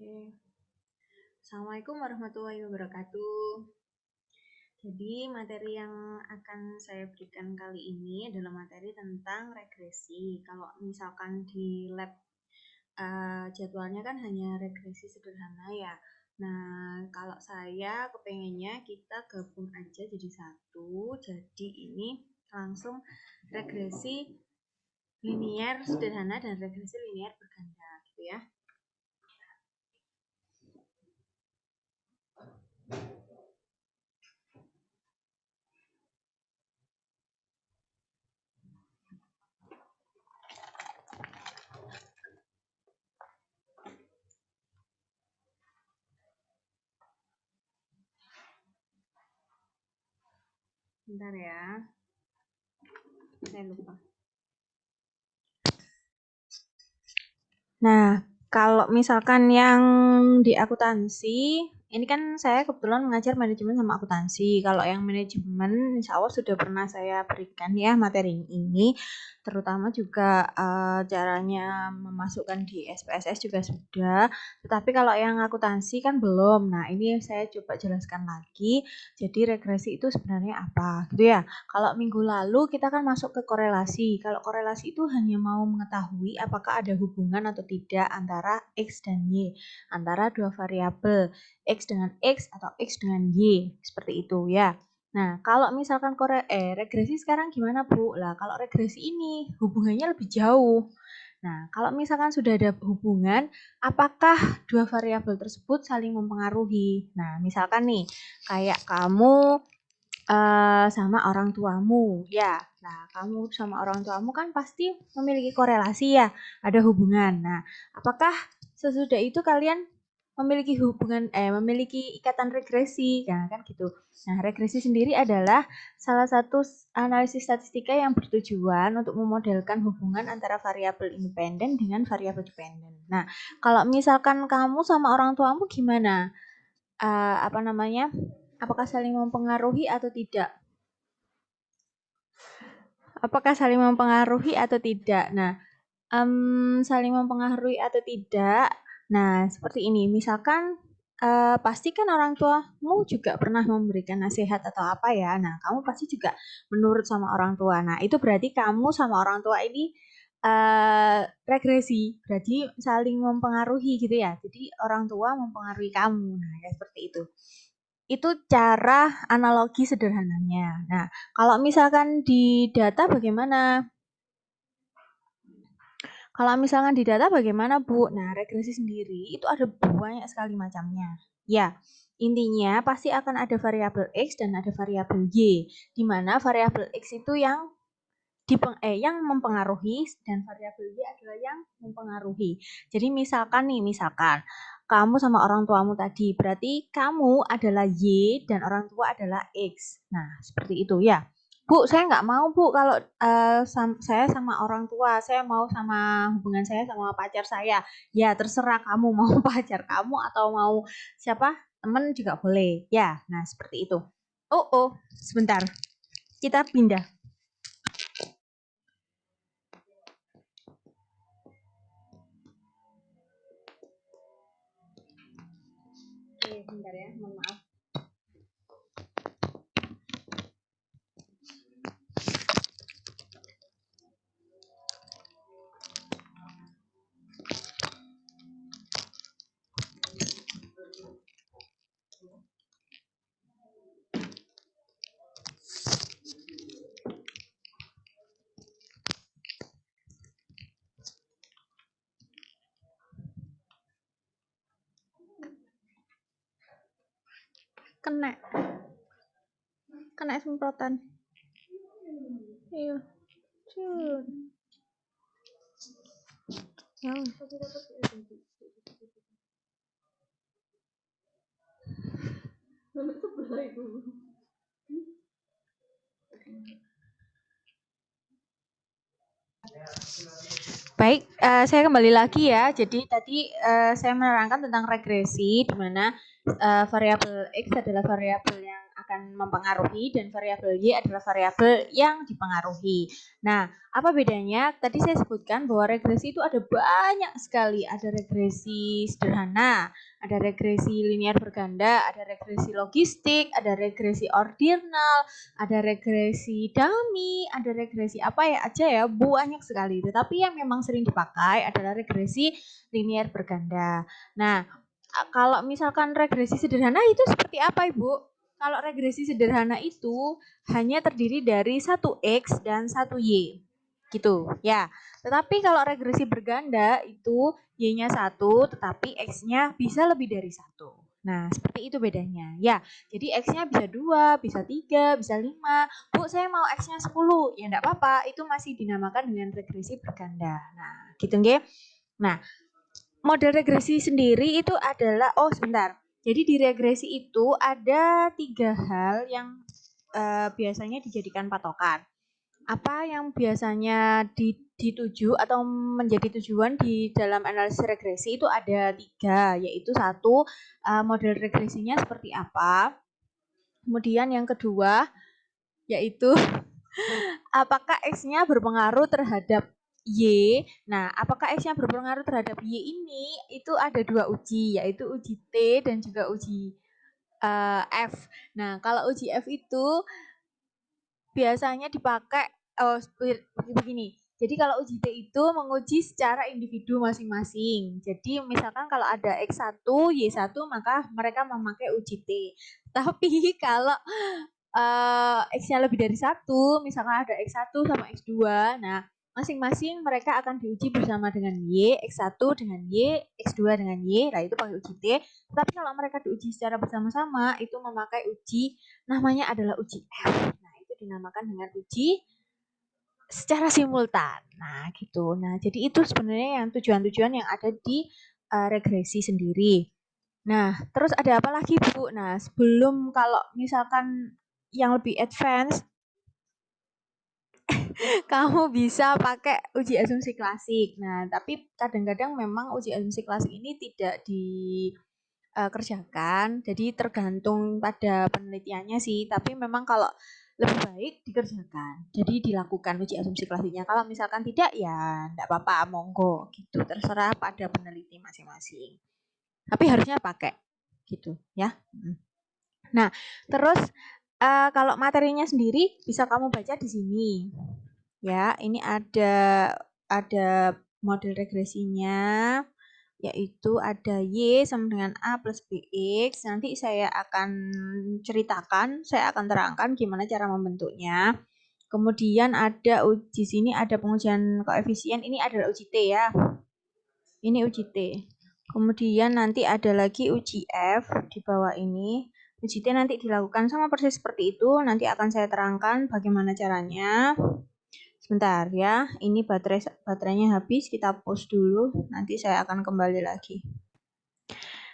Oke. Assalamualaikum warahmatullahi wabarakatuh. Jadi materi yang akan saya berikan kali ini adalah materi tentang regresi. Kalau misalkan di lab jadwalnya kan hanya regresi sederhana ya. Nah, kalau saya kepengennya kita gabung aja jadi satu. Jadi ini langsung regresi linier sederhana dan regresi linier berganda gitu ya. Bentar ya. Saya lupa. Nah, kalau misalkan yang di akuntansi, ini kan saya kebetulan mengajar manajemen sama akuntansi. Kalau yang manajemen, insya Allah sudah pernah saya berikan ya materi ini. Terutama juga caranya memasukkan di SPSS juga sudah. Tetapi kalau yang akuntansi kan belum. Nah, ini saya coba jelaskan lagi. Jadi regresi itu sebenarnya apa, gitu ya. Kalau minggu lalu kita kan masuk ke korelasi. Kalau korelasi itu hanya mau mengetahui apakah ada hubungan atau tidak antara X dan Y, antara dua variabel, X dengan X atau X dengan Y, seperti itu ya. Nah, kalau misalkan regresi sekarang gimana Bu? Lah, kalau regresi ini hubungannya lebih jauh. Nah, kalau misalkan sudah ada hubungan, apakah dua variabel tersebut saling mempengaruhi? Nah, misalkan nih, kayak kamu sama orang tuamu, ya. Nah, kamu sama orang tuamu kan pasti memiliki korelasi ya, ada hubungan. Nah, apakah sesudah itu kalian memiliki ikatan regresi? Nah, kan gitu. Nah, regresi sendiri adalah salah satu analisis statistika yang bertujuan untuk memodelkan hubungan antara variabel independen dengan variabel dependen. Nah, kalau misalkan kamu sama orang tuamu gimana? Apakah saling mempengaruhi atau tidak? Apakah saling mempengaruhi atau tidak? Nah, saling mempengaruhi atau tidak? Nah, seperti ini. Misalkan pastikan orang tuamu juga pernah memberikan nasihat atau apa ya. Nah, kamu pasti juga menurut sama orang tua. Nah, itu berarti kamu sama orang tua ini regresi. Berarti saling mempengaruhi gitu ya. Jadi orang tua mempengaruhi kamu. Nah, ya seperti itu. Itu cara analogi sederhananya. Nah, kalau misalkan di data bagaimana? Kalau misalkan di data bagaimana, Bu? Nah, regresi sendiri itu ada banyak sekali macamnya. Ya, intinya pasti akan ada variabel X dan ada variabel Y, di mana variabel X itu yang mempengaruhi dan variabel Y adalah yang mempengaruhi. Jadi misalkan kamu sama orang tuamu tadi, berarti kamu adalah Y dan orang tua adalah X. Nah, seperti itu ya. Bu, saya nggak mau Bu kalau saya sama orang tua, saya mau sama hubungan saya sama pacar saya. Ya, terserah kamu mau pacar kamu atau mau siapa, temen juga boleh. Ya, nah seperti itu. Sebentar. Kita pindah. Oke, bentar ya, mohon maaf. Kena semprotan. Iya. Cut. Ya. Baik, saya kembali lagi ya. Jadi tadi saya menerangkan tentang regresi, di mana variabel X adalah variabel yang akan akan mempengaruhi dan variabel Y adalah variabel yang dipengaruhi. Nah, apa bedanya? Tadi saya sebutkan bahwa regresi itu ada banyak sekali. Ada regresi sederhana, ada regresi linear berganda, ada regresi logistik, ada regresi ordinal, ada regresi dummy, ada regresi apa ya aja ya, banyak sekali. Tetapi yang memang sering dipakai adalah regresi linear berganda. Nah, kalau misalkan regresi sederhana itu seperti apa, Ibu? Kalau regresi sederhana itu hanya terdiri dari 1X dan 1Y. Gitu, ya. Tetapi kalau regresi berganda itu Y-nya 1, tetapi X-nya bisa lebih dari 1. Nah, seperti itu bedanya. Ya, jadi X-nya bisa 2, bisa 3, bisa 5. Bu, saya mau X-nya 10. Ya, enggak apa-apa. Itu masih dinamakan dengan regresi berganda. Nah, gitu nggih. Nah, model regresi sendiri itu adalah, sebentar. Jadi di regresi itu ada 3 hal yang biasanya dijadikan patokan. Apa yang biasanya dituju atau menjadi tujuan di dalam analisis regresi itu ada 3, yaitu 1, model regresinya seperti apa. Kemudian yang kedua, yaitu apakah X-nya berpengaruh terhadap Y. Nah, apakah X-nya berpengaruh terhadap Y ini itu ada 2 uji, yaitu uji T dan juga uji F. Nah, kalau uji F itu biasanya dipakai begini. Jadi kalau uji T itu menguji secara individu masing-masing. Jadi misalkan kalau ada X1, Y1 maka mereka memakai uji T. Tapi kalau X-nya lebih dari 1, misalkan ada X1 sama X2. Nah, masing-masing mereka akan diuji bersama dengan Y, X1 dengan Y, X2 dengan Y. Nah, itu pakai uji T. Tapi kalau mereka diuji secara bersama-sama, itu memakai uji namanya adalah uji F. Nah, itu dinamakan dengan uji secara simultan. Nah, gitu. Nah, jadi itu sebenarnya yang tujuan-tujuan yang ada di regresi sendiri. Nah, terus ada apa lagi, Bu? Nah, sebelum kalau misalkan yang lebih advance, kamu bisa pakai uji asumsi klasik. Nah, tapi kadang-kadang memang uji asumsi klasik ini tidak dikerjakan, jadi tergantung pada penelitiannya sih. Tapi memang kalau lebih baik dikerjakan, jadi dilakukan uji asumsi klasiknya. Kalau misalkan tidak, ya enggak apa-apa, monggo gitu. Terserah pada peneliti masing-masing. Tapi harusnya pakai gitu ya. Nah, terus kalau materinya sendiri bisa kamu baca di sini. Ya, ini ada model regresinya, yaitu ada Y sama dengan A plus BX. Nanti saya akan ceritakan, saya akan terangkan gimana cara membentuknya. Kemudian ada di sini ada pengujian koefisien, ini adalah uji T ya. Ini uji T. Kemudian nanti ada lagi uji F di bawah ini. Uji T nanti dilakukan sama persis seperti itu. Nanti akan saya terangkan bagaimana caranya. Sebentar ya, ini baterainya habis, kita pause dulu, nanti saya akan kembali lagi.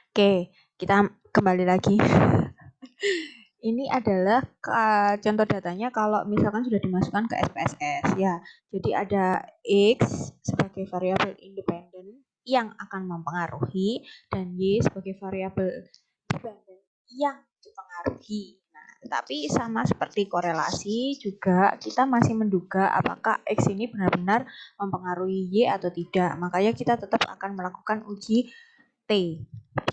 Oke, kita kembali lagi. Ini adalah contoh datanya kalau misalkan sudah dimasukkan ke SPSS ya. Jadi ada X sebagai variabel independen yang akan mempengaruhi dan Y sebagai variabel dependen yang dipengaruhi. Tapi sama seperti korelasi juga kita masih menduga apakah X ini benar-benar mempengaruhi Y atau tidak. Makanya kita tetap akan melakukan uji T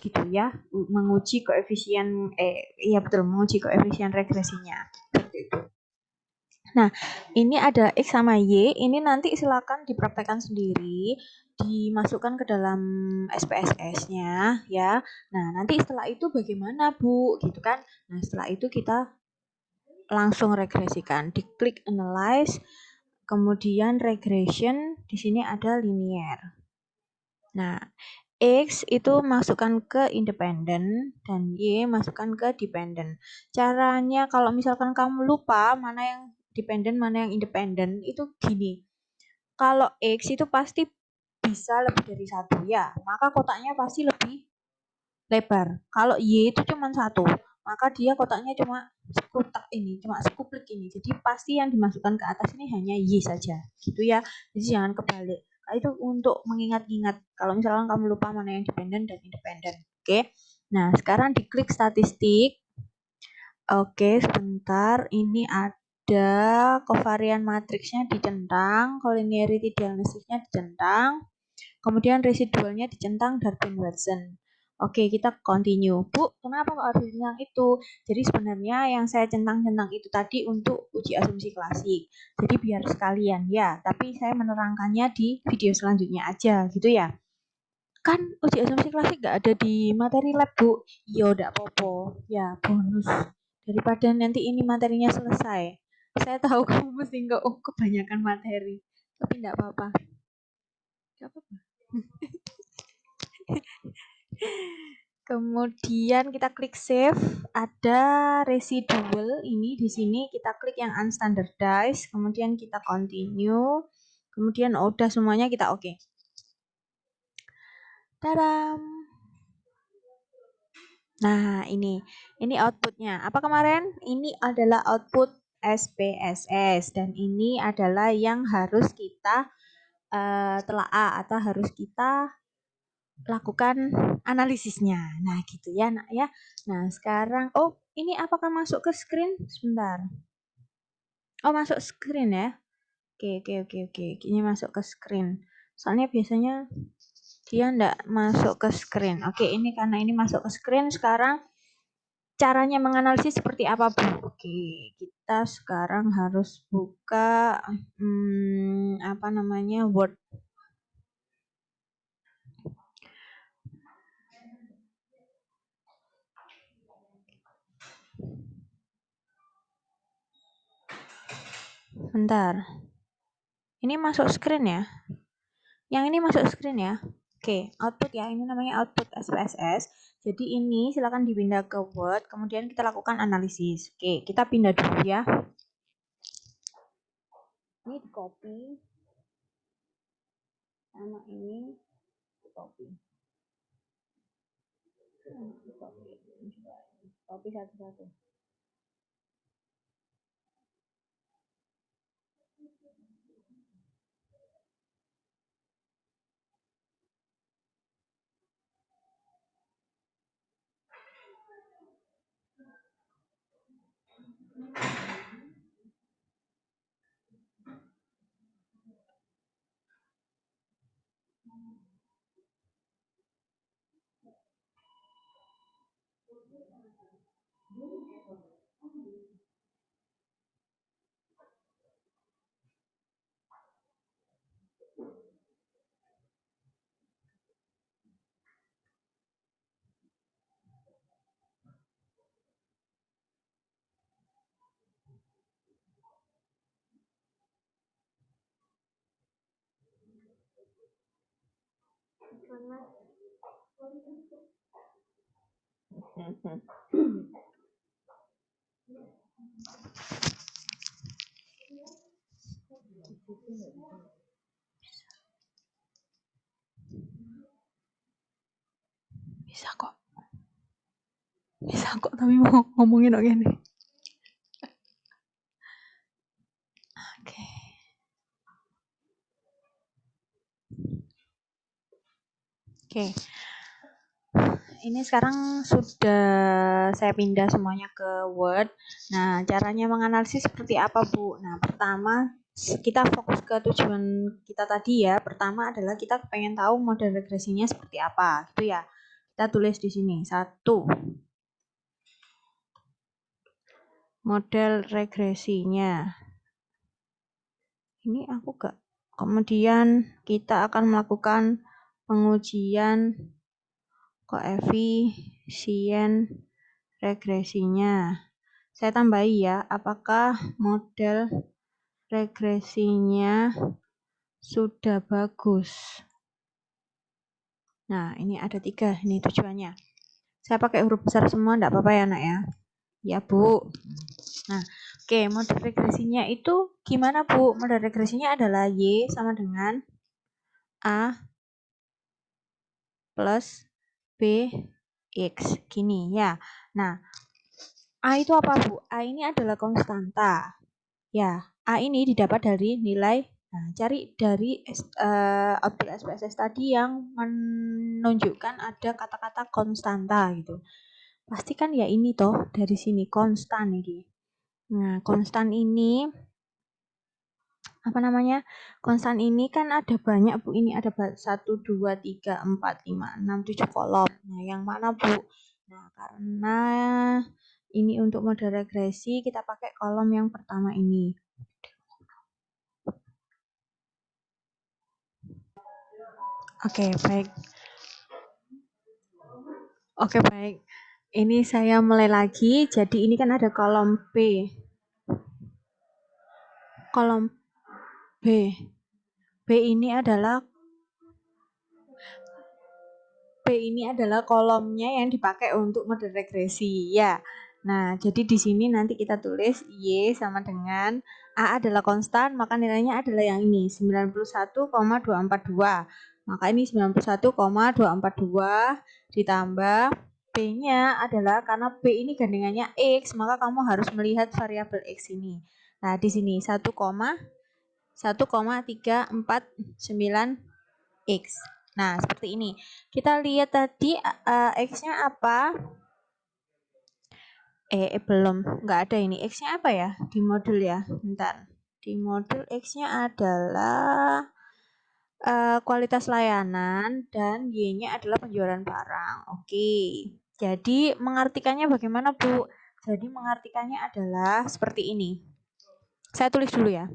gitu ya, menguji koefisien menguji koefisien regresinya seperti itu. Nah, ini ada X sama Y, ini nanti silakan dipraktekkan sendiri, dimasukkan ke dalam SPSS-nya ya. Nah, nanti setelah itu bagaimana, Bu? Gitu kan. Nah, setelah itu kita langsung regresikan, diklik analyze, kemudian regression, di sini ada linear. Nah, X itu masukkan ke independen dan Y masukkan ke dependen. Caranya kalau misalkan kamu lupa mana yang dependen, mana yang independen, itu gini. Kalau X itu pasti bisa lebih dari 1 ya, maka kotaknya pasti lebih lebar. Kalau Y itu cuma 1, maka dia kotaknya cuma sekutak ini, cuma sekuplik ini. Jadi pasti yang dimasukkan ke atas ini hanya Y saja, gitu ya. Jadi jangan kebalik. Nah, itu untuk mengingat-ingat kalau misalkan kamu lupa mana yang dependen dan independen. Oke. Nah, sekarang diklik statistik. Oke, sebentar. Ini ada covariant matriksnya dicentang, collinearity diagnosisnya dicentang, kemudian residualnya dicentang Darwin-Watson. Oke, kita continue. Bu, kenapa kok harus centang itu? Jadi sebenarnya yang saya centang-centang itu tadi untuk uji asumsi klasik. Jadi biar sekalian ya, tapi saya menerangkannya di video selanjutnya aja gitu ya. Kan uji asumsi klasik nggak ada di materi lab, Bu. Iya, udah apa-apa. Ya, bonus. Daripada nanti ini materinya selesai. Saya tahu kamu mesti nggak kebanyakan materi. Tapi nggak apa-apa. Nggak apa-apa. Kemudian kita klik save. Ada residual ini di sini. Kita klik yang unstandardized. Kemudian kita continue. Kemudian udah semuanya kita oke. Tadam. Nah, ini outputnya. Apa kemarin? Ini adalah output SPSS dan ini adalah yang harus kita telaah atau harus kita lakukan analisisnya. Nah, gitu ya, Nak ya. Nah, sekarang ini apakah masuk ke screen? Sebentar. Oh, masuk screen ya. Oke. Ini masuk ke screen. Soalnya biasanya dia enggak masuk ke screen. Oke, ini karena ini masuk ke screen sekarang. Caranya menganalisis seperti apa, Bu? Oke, kita sekarang harus buka apa namanya Word. Bentar. Ini masuk screen ya? Yang ini masuk screen ya? Oke, output ya. Ini namanya output SPSS. Jadi ini silakan dipindah ke Word, kemudian kita lakukan analisis. Oke, kita pindah dulu ya. Ini di copy. Sama ini di copy. Copy satu-satu. Bisa kok. Bisa kok, tapi mau ngomongin oke nih. Oke. Oke. Ini sekarang sudah saya pindah semuanya ke Word. Nah, caranya menganalisis seperti apa, Bu? Nah, pertama kita fokus ke tujuan kita tadi ya. Pertama adalah kita pengen tahu model regresinya seperti apa, gitu ya. Kita tulis di sini. 1. Model regresinya. Ini aku gak. Kemudian kita akan melakukan pengujian koefisien regresinya. Saya tambahi ya, apakah model regresinya sudah bagus. Nah, ini ada 3, ini tujuannya. Saya pakai huruf besar semua, enggak apa-apa ya, Nak ya? Ya, Bu. Nah, oke, model regresinya itu gimana, Bu? Model regresinya adalah Y sama dengan A plus B X. Gini ya. Nah, A itu apa, Bu? A ini adalah konstanta. Ya, A ini didapat dari nilai, nah, cari dari output SPSS tadi yang menunjukkan ada kata-kata konstanta gitu. Pasti kan ya ini toh, dari sini konstan ini. Nah, konstan ini apa namanya? Konstan ini kan ada banyak Bu, ini ada 1, 2, 3, 4, 5, 6, 7 kolom. Nah, yang mana Bu? Nah, karena ini untuk model regresi, kita pakai kolom yang pertama ini. Oke, baik. Oke, baik. Ini saya mulai lagi. Jadi ini kan ada kolom B. Kolom B. B ini adalah kolomnya yang dipakai untuk model regresi, ya. Nah, jadi di sini nanti kita tulis Y sama dengan A adalah konstan, maka nilainya adalah yang ini, 91,242. Maka ini 91,242 ditambah B-nya adalah, karena B ini gandengannya X, maka kamu harus melihat variabel X ini. Nah, di sini 1,349 X. Nah, seperti ini. Kita lihat tadi X-nya apa? Belum. Nggak ada ini. X-nya apa ya? Di modul ya. Bentar. Di modul X-nya adalah kualitas layanan dan Y-nya adalah penjualan barang. Oke. Jadi, mengartikannya bagaimana, Bu? Jadi, mengartikannya adalah seperti ini. Saya tulis dulu ya.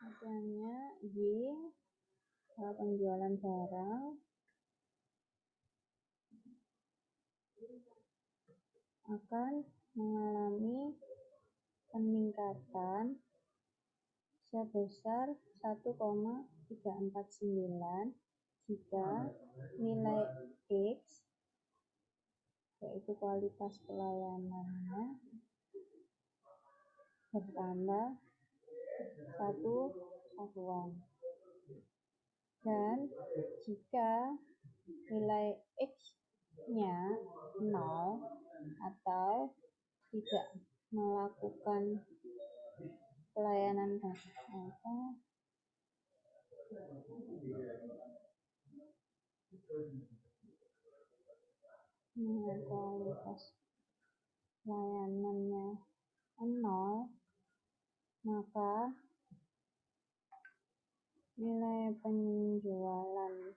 Artinya Y penjualan barang akan mengalami peningkatan sebesar 1,349 jika nilai X, yaitu kualitas pelayanannya, bertambah 1 satuan. Dan jika nilai X-nya 0 atau tidak melakukan pelayanan kualitas layanannya 0, maka nilai penjualan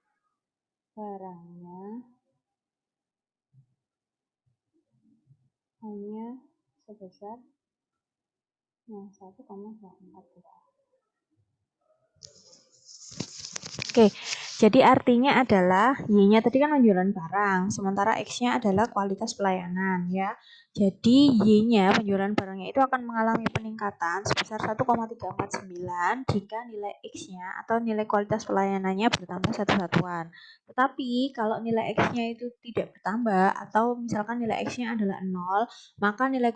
barangnya hanya sebesar 1,242. Oke, jadi artinya adalah Y-nya tadi kan penjualan barang, sementara X-nya adalah kualitas pelayanan ya. Jadi Y-nya penjualan barangnya itu akan mengalami peningkatan sebesar 1,349 jika nilai X-nya atau nilai kualitas pelayanannya bertambah satu satuan. Tetapi kalau nilai X-nya itu tidak bertambah atau misalkan nilai X-nya adalah 0, maka nilai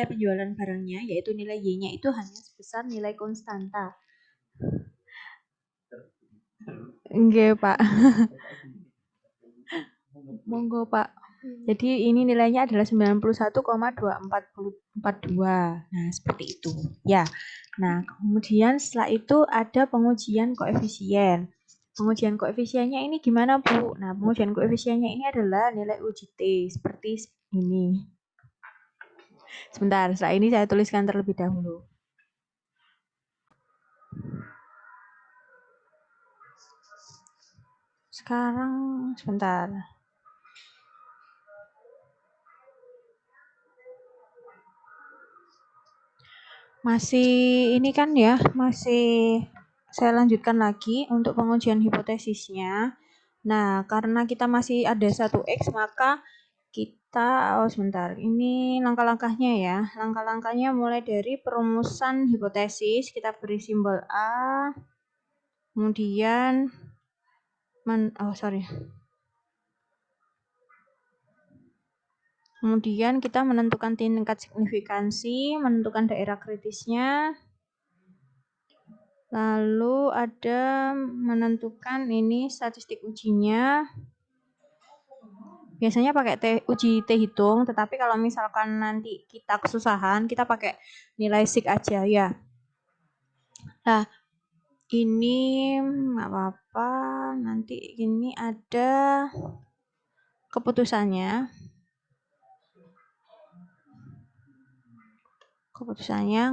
penjualan barangnya yaitu nilai Y-nya itu hanya sebesar nilai konstanta. Enggak, Pak. Monggo, Pak. Jadi ini nilainya adalah 91,2442. Nah, seperti itu. Ya. Nah, kemudian setelah itu ada pengujian koefisien. Pengujian koefisiennya ini gimana, Bu? Nah, pengujian koefisiennya ini adalah nilai uji T seperti ini. Sebentar, setelah ini saya tuliskan terlebih dahulu. Sekarang sebentar. Masih ini kan ya, masih saya lanjutkan lagi untuk pengujian hipotesisnya. Nah, karena kita masih ada 1X, maka kita, sebentar, ini langkah-langkahnya ya. Langkah-langkahnya mulai dari perumusan hipotesis, kita beri simbol A, kemudian, kemudian kita menentukan tingkat signifikansi, menentukan daerah kritisnya, lalu ada menentukan ini statistik ujinya. Biasanya pakai uji T hitung, tetapi kalau misalkan nanti kita kesusahan, kita pakai nilai sig aja ya. Nah, ini nggak apa-apa, nanti ini ada keputusannya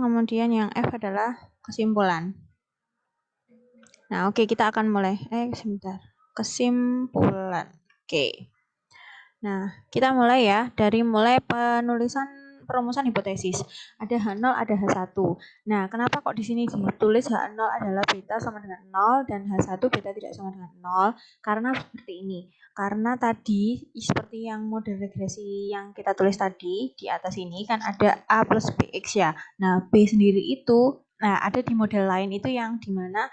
kemudian yang F adalah kesimpulan. Nah, oke, kita akan mulai. Sebentar. Kesimpulan. Oke. Nah, kita mulai ya dari mulai penulisan perumusan hipotesis. Ada H0, ada H1. Nah, kenapa kok di sini ditulis H0 adalah beta sama dengan 0 dan H1 beta tidak sama dengan 0? Karena seperti ini. Karena tadi seperti yang model regresi yang kita tulis tadi di atas ini kan ada A plus BX ya. Nah, B sendiri itu ada di model lain itu yang dimana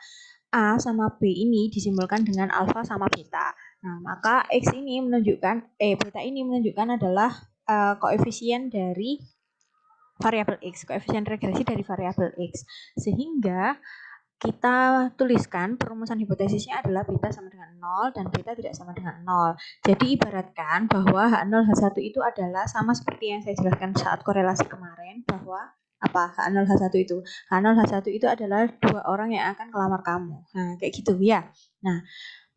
A sama B ini disimbolkan dengan alfa sama beta. Nah, maka X ini menunjukkan, beta ini menunjukkan adalah koefisien dari variabel X, koefisien regresi dari variabel X. Sehingga kita tuliskan perumusan hipotesisnya adalah beta sama dengan 0 dan beta tidak sama dengan 0. Jadi ibaratkan bahwa H0, H1 itu adalah sama seperti yang saya jelaskan saat korelasi kemarin, bahwa H0, H1 itu. H0, H1 itu adalah dua orang yang akan kelamar kamu. Nah, kayak gitu ya. Nah,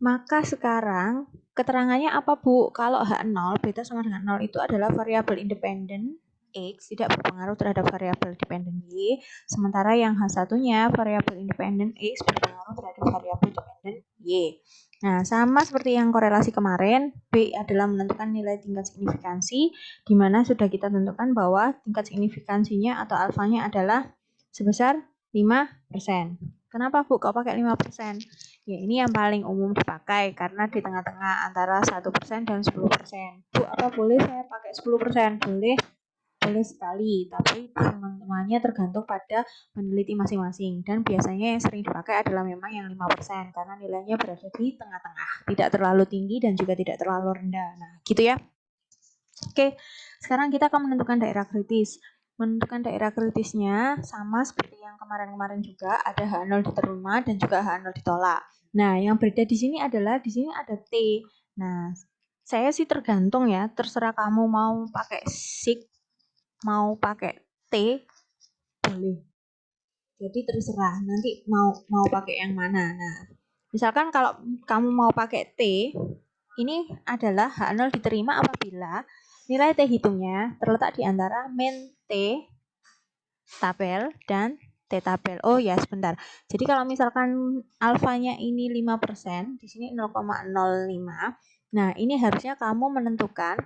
maka sekarang keterangannya apa, Bu? Kalau H0 beta sama dengan 0 itu adalah variabel independen X tidak berpengaruh terhadap variabel dependen Y, sementara yang H1-nya variabel independen X berpengaruh terhadap variabel dependen Y. Nah, sama seperti yang korelasi kemarin, B adalah menentukan nilai tingkat signifikansi, di mana sudah kita tentukan bahwa tingkat signifikansinya atau alfanya adalah sebesar 5%. Kenapa, Bu, kok pakai 5%? Ya, ini yang paling umum dipakai karena di tengah-tengah antara 1% dan 10%. Bu, apa boleh saya pakai 10%? Boleh sekali, tapi teman-temannya tergantung pada peneliti masing-masing. Dan biasanya yang sering dipakai adalah memang yang 5%, karena nilainya berada di tengah-tengah. Tidak terlalu tinggi dan juga tidak terlalu rendah. Nah, gitu ya. Oke, sekarang kita akan menentukan daerah kritis. Menentukan daerah kritisnya sama seperti yang kemarin-kemarin juga, ada H0 diterima dan juga H0 ditolak. Nah, yang beda di sini adalah di sini ada T. Nah, saya sih tergantung ya, terserah kamu mau pakai sig, mau pakai T, boleh. Jadi terserah nanti mau pakai yang mana. Nah, misalkan kalau kamu mau pakai T, ini adalah H0 diterima apabila nilai T hitungnya terletak di antara min T tabel dan T tabel. Oh ya, sebentar. Jadi kalau misalkan alfanya ini 5%, di sini 0,05. Nah, ini harusnya kamu menentukan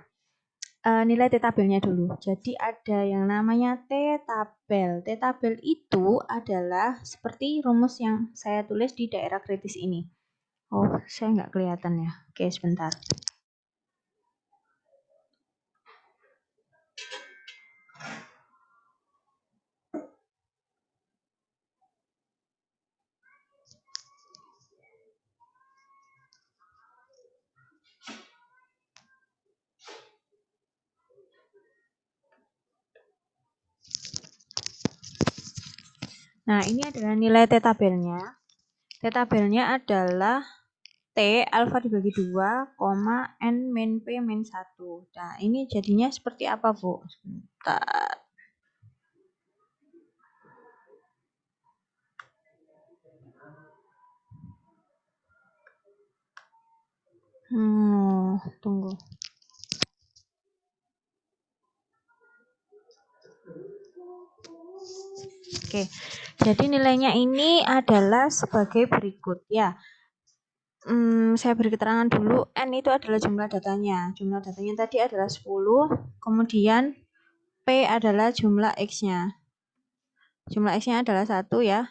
nilai T tabelnya dulu. Jadi ada yang namanya T tabel. T tabel itu adalah seperti rumus yang saya tulis di daerah kritis ini. Oh, saya nggak kelihatan ya. Oke, sebentar. Nah, ini adalah nilai T tabelnya. T tabelnya adalah T alfa dibagi 2, N min P min 1. Nah, ini jadinya seperti apa, Bu? Sebentar. Tunggu. Oke, jadi nilainya ini adalah sebagai berikut ya. Saya beri keterangan dulu. N itu adalah jumlah datanya. Jumlah datanya tadi adalah 10. Kemudian P adalah jumlah X-nya. Jumlah X-nya adalah 1 ya.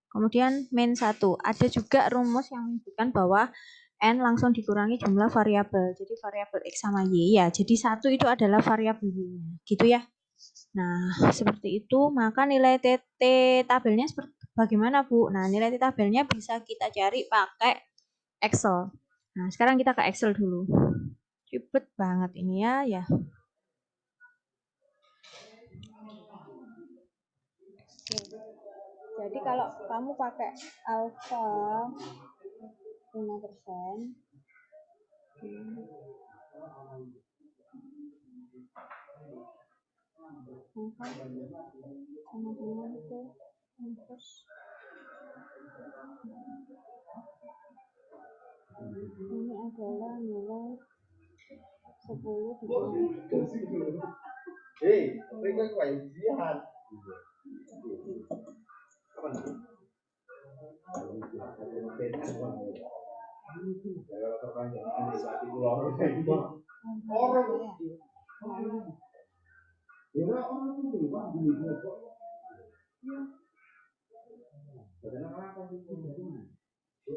Kemudian min 1. Ada juga rumus yang menunjukkan bahwa N langsung dikurangi jumlah variabel. Jadi variabel X sama Y ya. Jadi 1 itu adalah variabel Y-nya. Gitu ya. Nah, seperti itu. Maka nilai T tabelnya bagaimana, Bu? Nah, nilai T tabelnya bisa kita cari pakai Excel. Nah, sekarang kita ke Excel dulu. Ribet banget ini ya. Oke. Jadi kalau kamu pakai alfa 5%, sama dengan itu ini adalah nilai 10 dikurang.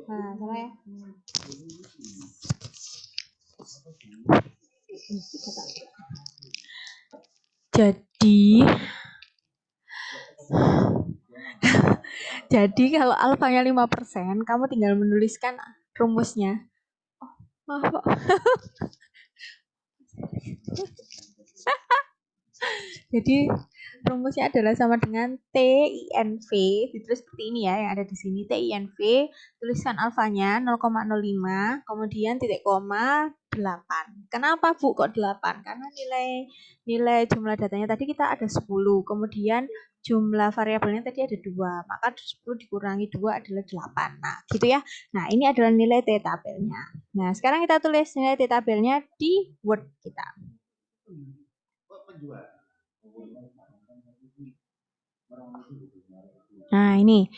Nah, sama ya. Jadi jadi kalau alfanya 5%, kamu tinggal menuliskan rumusnya. Maaf, Pak. Jadi rumusnya adalah sama dengan TINV, ditulis seperti ini ya, yang ada di sini. TINV, tuliskan alfanya 0,05, kemudian titik koma 8. Kenapa Bu kok 8? Karena nilai jumlah datanya tadi kita ada 10, kemudian jumlah variabelnya tadi ada 2, maka 10 dikurangi 2 adalah 8. Nah, gitu ya. Nah, ini adalah nilai T tabelnya. Nah, sekarang kita tulis nilai T tabelnya di Word kita. Nah, ini.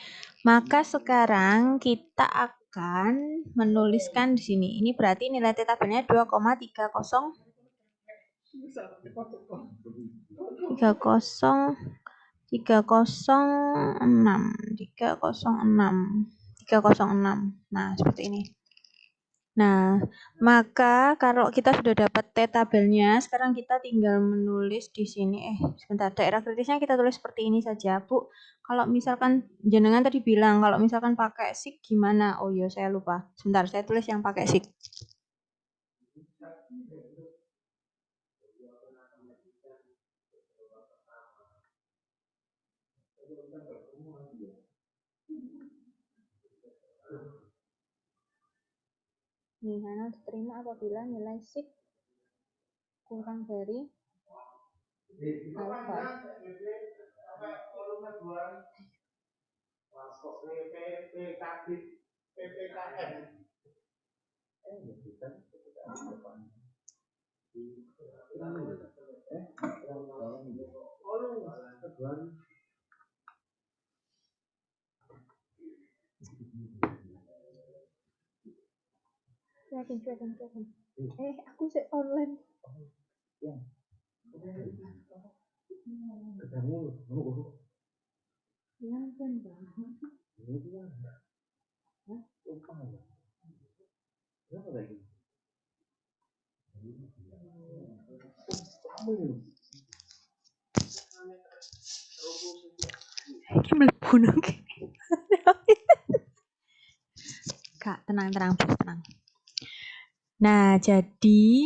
Maka sekarang kita akan menuliskan di sini. Ini berarti nilai T tabelnya 2,30 306. Nah, seperti ini. Nah, maka kalau kita sudah dapat T tabelnya, sekarang kita tinggal menulis di sini. Sebentar, daerah kritisnya kita tulis seperti ini saja, Bu. Kalau misalkan jenengan tadi bilang kalau misalkan pakai sig gimana? Oh iya, saya lupa. Sebentar, saya tulis yang pakai sig. Nih, karena diterima apabila nilai sig kurang dari alfa. Cuekin. Aku sih online. Ini mlebu nang kene. Kak, tenang, bos, tenang. Nah, jadi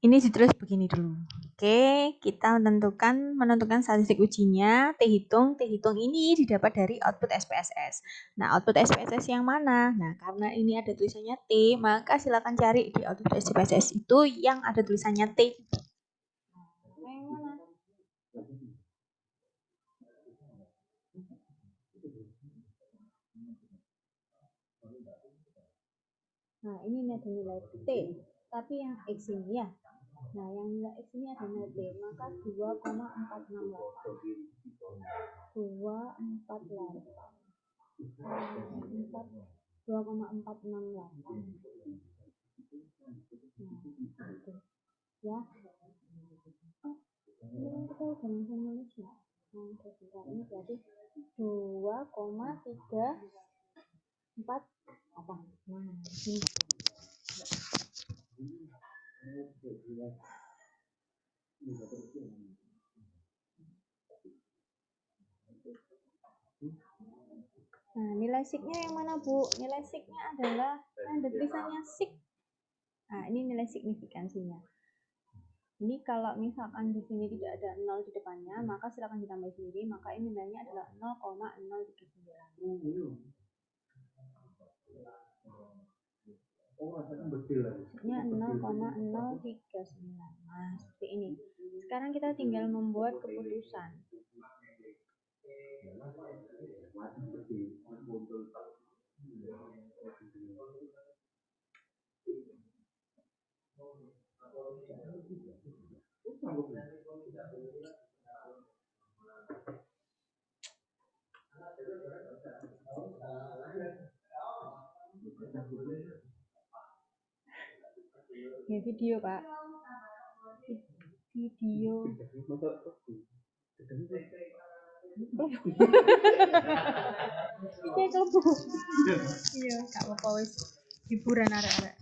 ini ditulis begini dulu. Oke, kita menentukan statistik ujinya, T hitung ini didapat dari output SPSS. Nah, output SPSS yang mana? Nah, karena ini ada tulisannya T, maka silakan cari di output SPSS itu yang ada tulisannya T. Nah, yang mana? Nah, ini ada nilai T, tapi yang X ini ya. Nah, yang nilai X ini ada nilai T, maka 2,468. 2,468. Nah, itu. Ya. Oh, ini kan kita udah langsung nulis ya. Nah, sebentar. Ini berarti 2,34 apa? Nah, ini. Nah, nilai sig-nya yang mana, Bu? Nilai sig-nya adalah ada tulisannya sig. Nah, ini nilai signifikansinya. Ini kalau misalkan di sini tidak ada 0 di depannya, maka silakan ditambah sendiri, maka ini nilainya adalah 0,039. Signya 0,039. Nah, seperti ini. Sekarang kita tinggal membuat keputusan. Ya video Pak. Video. Iya klebu. Iya, gak apa-apa wis. Hiburan arek-arek.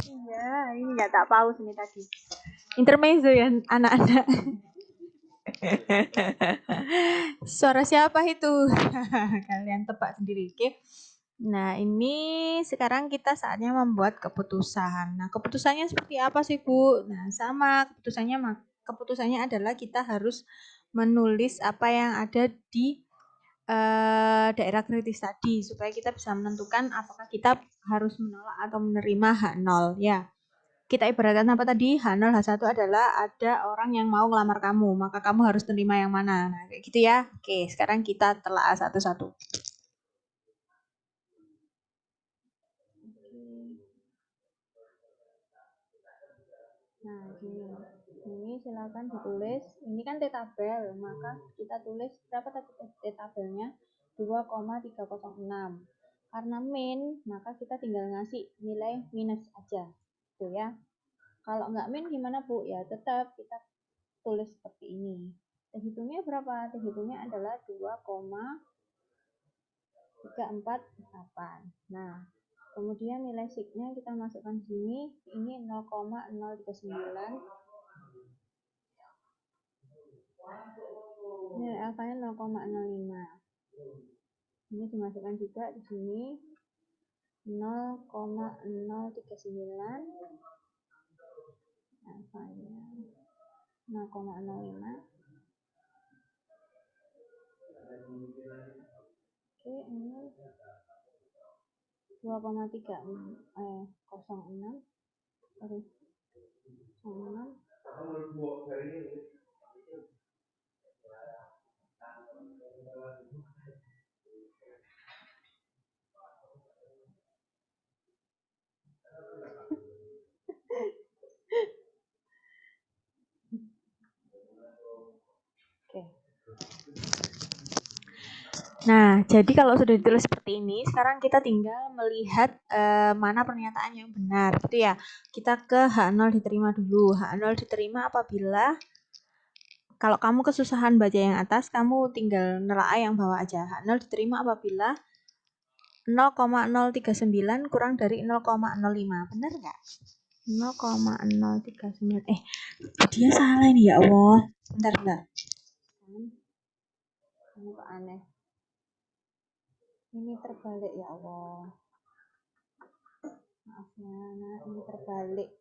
Iya, ini nggak tak paus nih tadi. Intermezzo ya anak-anak. Suara siapa itu? Kalian tebak sendiri, oke? Nah, ini sekarang kita saatnya membuat keputusan. Nah, keputusannya seperti apa sih, Bu? Nah, sama keputusannya adalah kita harus menulis apa yang ada di daerah kritis tadi supaya kita bisa menentukan apakah kita harus menolak atau menerima H0 ya. Kita ibaratkan apa tadi? H0 H1 adalah ada orang yang mau ngelamar kamu, maka kamu harus terima yang mana. Nah, kayak gitu ya. Oke, sekarang kita telaah satu-satu. Nah, ini silakan ditulis. Ini kan T-tabel, maka kita tulis berapa tadi T-tabelnya? 2,306. Karena min, maka kita tinggal ngasih nilai minus aja. Gitu ya. Kalau nggak min gimana Bu? Ya tetap kita tulis seperti ini. T-hitungnya berapa? T-hitungnya adalah 2,348. Nah, kemudian nilai signya kita masukkan di sini. Ini 0,039. Nilai alfanya 0,05. Ini dimasukkan juga di sini 0,039. Alfanya 0,05. Oke, ini 2,306. Sorry. 06. Oke. Nah, jadi kalau sudah ditulis seperti ini, sekarang kita tinggal melihat mana pernyataan yang benar, gitu ya. Kita ke H0 diterima dulu. H0 diterima apabila kalau kamu kesusahan baca yang atas, kamu tinggal nelaah yang bawah aja. H0 diterima apabila 0,039 kurang dari 0,05. Benar nggak? 0,039. Dia salah ini ya Allah. Bentar. Ini kok aneh. Ini terbalik ya Allah. Maaf ya, nah ini terbalik.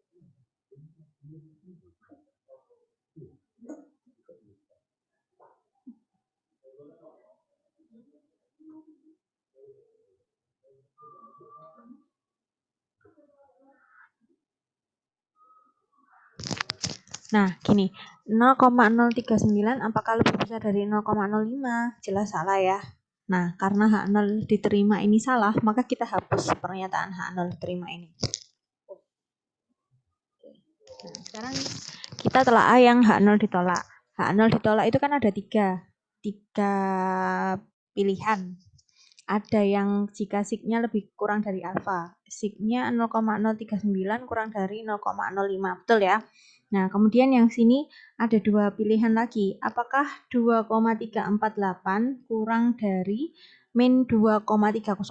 Nah, gini. 0,039 apakah lebih besar dari 0,05? Jelas salah ya. Nah, karena H0 diterima ini salah, maka kita hapus pernyataan H0 diterima ini. Nah, sekarang kita telaah yang H0 ditolak. H0 ditolak itu kan ada tiga pilihan. Ada yang jika signya lebih kurang dari alfa. Signya 0,039 kurang dari 0,05. Betul ya? Nah, kemudian yang sini ada dua pilihan lagi. Apakah 2,348 kurang dari min 2,306?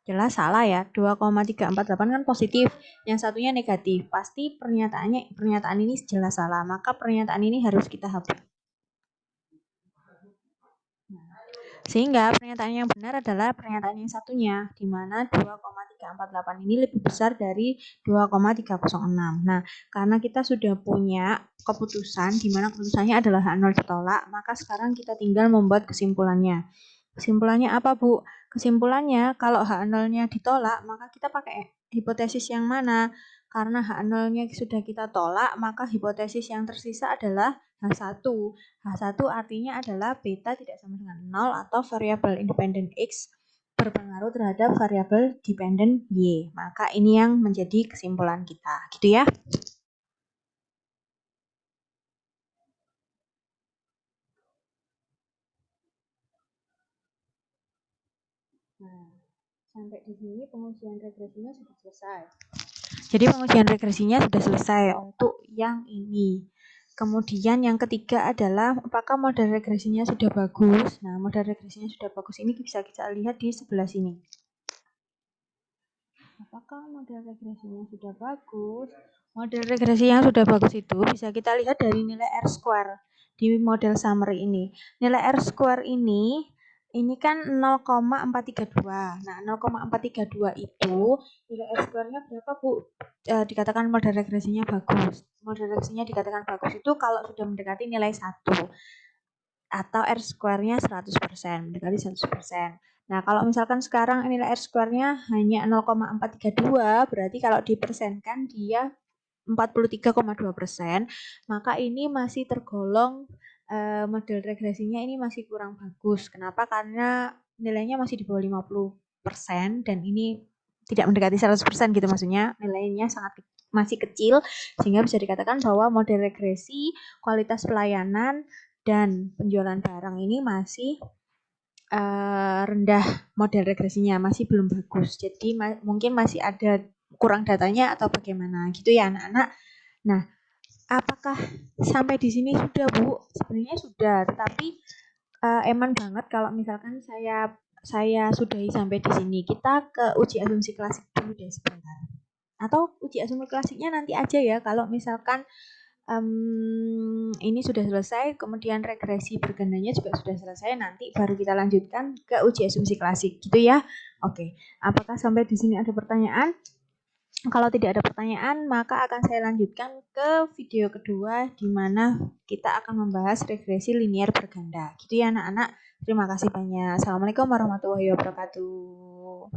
Jelas salah ya. 2,348 kan positif, yang satunya negatif. Pasti pernyataan ini jelas salah. Maka pernyataan ini harus kita hapus. Sehingga pernyataan yang benar adalah pernyataan yang satunya, di mana 2,348 ini lebih besar dari 2,306. Nah, karena kita sudah punya keputusan, di mana keputusannya adalah H0 ditolak, maka sekarang kita tinggal membuat kesimpulannya. Kesimpulannya apa, Bu? Kesimpulannya, kalau H0-nya ditolak, maka kita pakai hipotesis yang mana? Karena H0-nya sudah kita tolak, maka hipotesis yang tersisa adalah H1. H1 artinya adalah beta tidak sama dengan 0 atau variabel independen X berpengaruh terhadap variabel dependent Y. Maka ini yang menjadi kesimpulan kita, gitu ya. Nah, sampai di sini pengujian regresinya sudah selesai. Jadi pengujian regresinya sudah selesai untuk yang ini. Kemudian yang ketiga adalah apakah model regresinya sudah bagus. Nah, model regresinya sudah bagus ini bisa kita lihat di sebelah sini. Apakah model regresinya sudah bagus? Model regresi yang sudah bagus itu bisa kita lihat dari nilai R-square di model summary ini. Nilai R-square ini kan 0,432. Nah, 0,432 itu nilai R-square-nya berapa, Bu? Dikatakan model regresinya bagus. Model regresinya dikatakan bagus itu kalau sudah mendekati nilai 1 atau R-square-nya 100%, mendekati 100%. Nah, kalau misalkan sekarang nilai R-square-nya hanya 0,432, berarti kalau dipersenkan dia 43,2%, maka ini masih tergolong model regresinya ini masih kurang bagus. Kenapa? Karena nilainya masih di bawah 50% dan ini tidak mendekati 100% gitu, maksudnya nilainya sangat masih kecil sehingga bisa dikatakan bahwa model regresi kualitas pelayanan dan penjualan barang ini masih rendah, model regresinya masih belum bagus. Jadi mungkin masih ada kurang datanya atau bagaimana gitu ya anak-anak. Nah, apakah sampai di sini sudah, Bu? Sebenarnya sudah, tetapi eman banget kalau misalkan saya sudahi sampai di sini. Kita ke uji asumsi klasik dulu deh sebentar. Atau uji asumsi klasiknya nanti aja ya, kalau misalkan ini sudah selesai, kemudian regresi bergandanya juga sudah selesai, nanti baru kita lanjutkan ke uji asumsi klasik, gitu ya. Oke, apakah sampai di sini ada pertanyaan? Kalau tidak ada pertanyaan, maka akan saya lanjutkan ke video kedua, di mana kita akan membahas regresi linier berganda. Gitu ya anak-anak. Terima kasih banyak. Assalamualaikum warahmatullahi wabarakatuh.